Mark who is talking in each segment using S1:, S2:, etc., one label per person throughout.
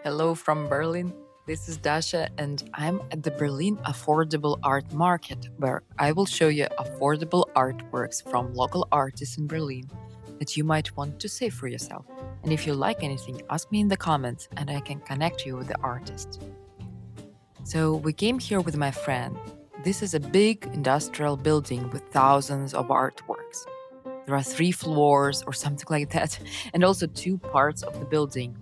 S1: Hello from Berlin. This is Dasha, and I'm at the Berlin Affordable Art Market, where I will show you affordable artworks from local artists in Berlin that you might want to save for yourself. And if you like anything, ask me in the comments, and I can connect you with the artist. So, we came here with my friend. This is a big industrial building with thousands of artworks. There are 3 floors or something like that, and also 2 parts of the building.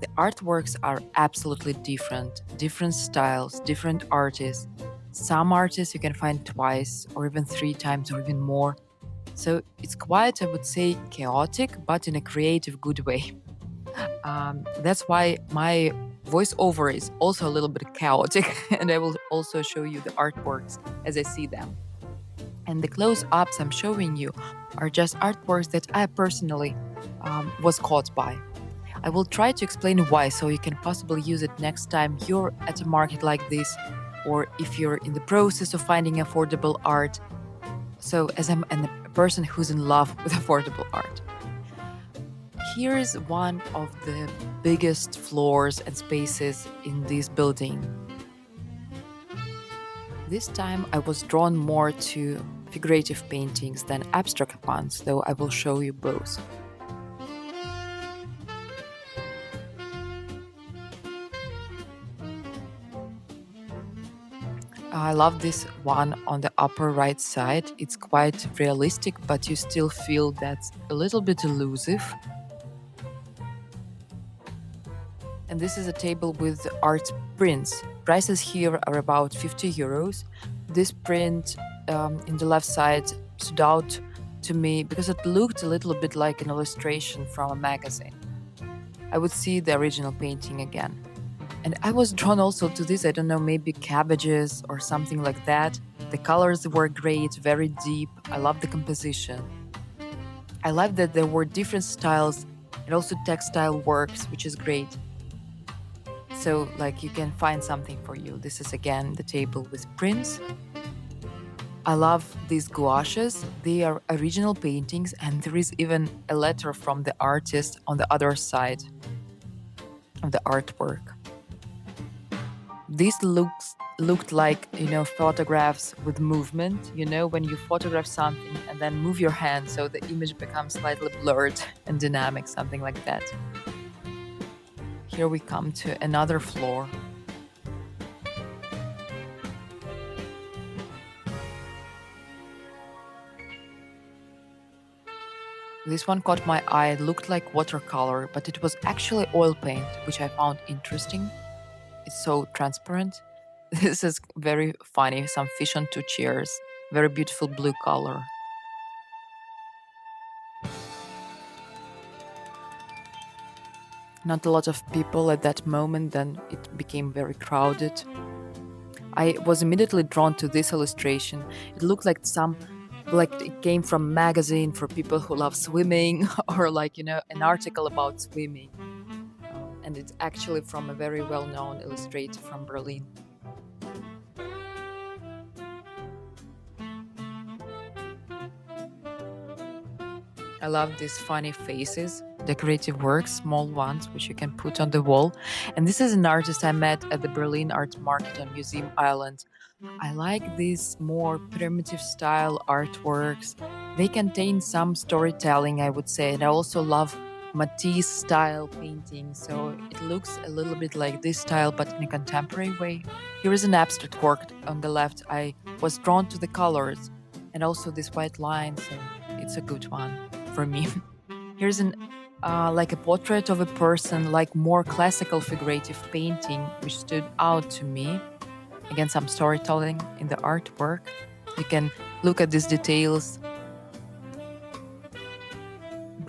S1: The artworks are absolutely different styles, different artists. Some artists you can find twice, or even 3 times, or even more. So it's quite, I would say, chaotic, but in a creative, good way. That's why my voiceover is also a little bit chaotic, and I will also show you the artworks as I see them. And the close ups I'm showing you are just artworks that I personally was caught by. I will try to explain why so you can possibly use it next time you're at a market like this, or if you're in the process of finding affordable art. So, as I'm a person who's in love with affordable art. Here is one of the biggest floors and spaces in this building. This time I was drawn more to figurative paintings than abstract ones, though I will show you both. I love this one on the upper right side. It's quite realistic, but you still feel that's a little bit elusive. And this is a table with art prints. Prices here are about 50 euros. This print in the left side stood out to me because it looked a little bit like an illustration from a magazine. I would see the original painting again. And I was drawn also to this, I don't know, maybe cabbages or something like that. The colors were great, very deep. I love the composition. I like that there were different styles and also textile works, which is great. So, like, you can find something for you. This is again the table with prints. I love these gouaches. They are original paintings, and there is even a letter from the artist on the other side of the artwork. These looked like, photographs with movement. When you photograph something and then move your hand so the image becomes slightly blurred and dynamic, something like that. Here we come to another floor. This one caught my eye. It looked like watercolor, but it was actually oil paint, which I found interesting. It's so transparent. This is very funny. Some fish on 2 chairs. Very beautiful blue color. Not a lot of people at that moment, then it became very crowded. I was immediately drawn to this illustration. It looked like it came from a magazine for people who love swimming or an article about swimming. And it's actually from a very well-known illustrator from Berlin. I love these funny faces, decorative works, small ones, which you can put on the wall. And this is an artist I met at the Berlin Art Market on Museum Island. I like these more primitive style artworks. They contain some storytelling, I would say. And I also love Matisse style painting. So it looks a little bit like this style, but in a contemporary way. Here is an abstract work on the left. I was drawn to the colors and also this white line. So it's a good one for me. Here's like a portrait of a person, like more classical figurative painting, which stood out to me. Again, some storytelling in the artwork. You can look at these details.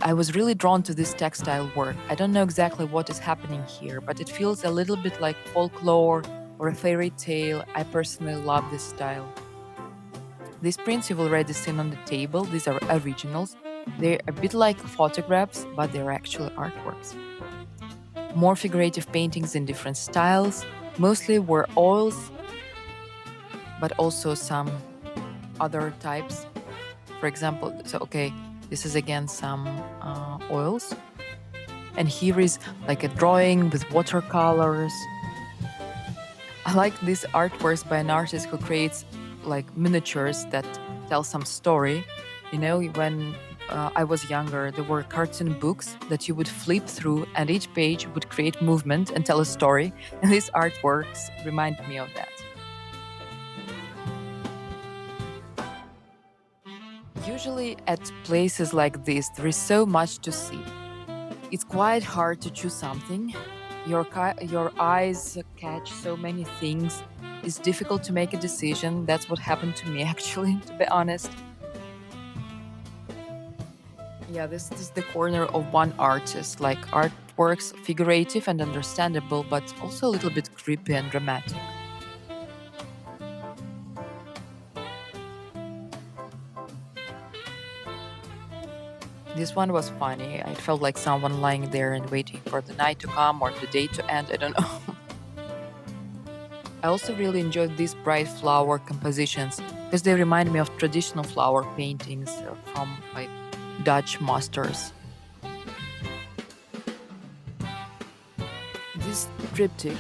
S1: I was really drawn to this textile work. I don't know exactly what is happening here, but it feels a little bit like folklore or a fairy tale. I personally love this style. These prints you've already seen on the table. These are originals. They're a bit like photographs, but they're actually artworks. More figurative paintings in different styles. Mostly were oils, but also some other types. For example, this is again some oils. And here is like a drawing with watercolors. I like these artworks by an artist who creates like miniatures that tell some story. You know, when I was younger, there were cartoon books that you would flip through, and each page would create movement and tell a story. And these artworks remind me of that. Usually, at places like this, there is so much to see. It's quite hard to choose something. Your eyes catch so many things. It's difficult to make a decision. That's what happened to me, actually, to be honest. Yeah, this is the corner of one artist. Like artworks, figurative and understandable, but also a little bit creepy and dramatic. This one was funny. It felt like someone lying there and waiting for the night to come or the day to end. I don't know. I also really enjoyed these bright flower compositions because they remind me of traditional flower paintings from like Dutch masters. This triptych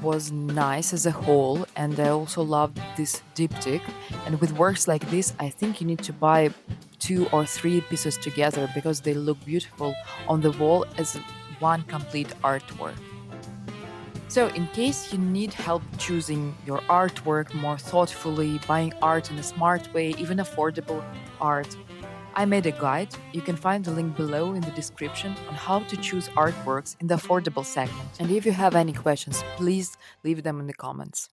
S1: was nice as a whole, and I also loved this diptych. And with works like this, I think you need to buy two or three pieces together because they look beautiful on the wall as one complete artwork. So, in case you need help choosing your artwork more thoughtfully, buying art in a smart way, even affordable art, I made a guide. You can find the link below in the description on how to choose artworks in the affordable segment. And if you have any questions, please leave them in the comments.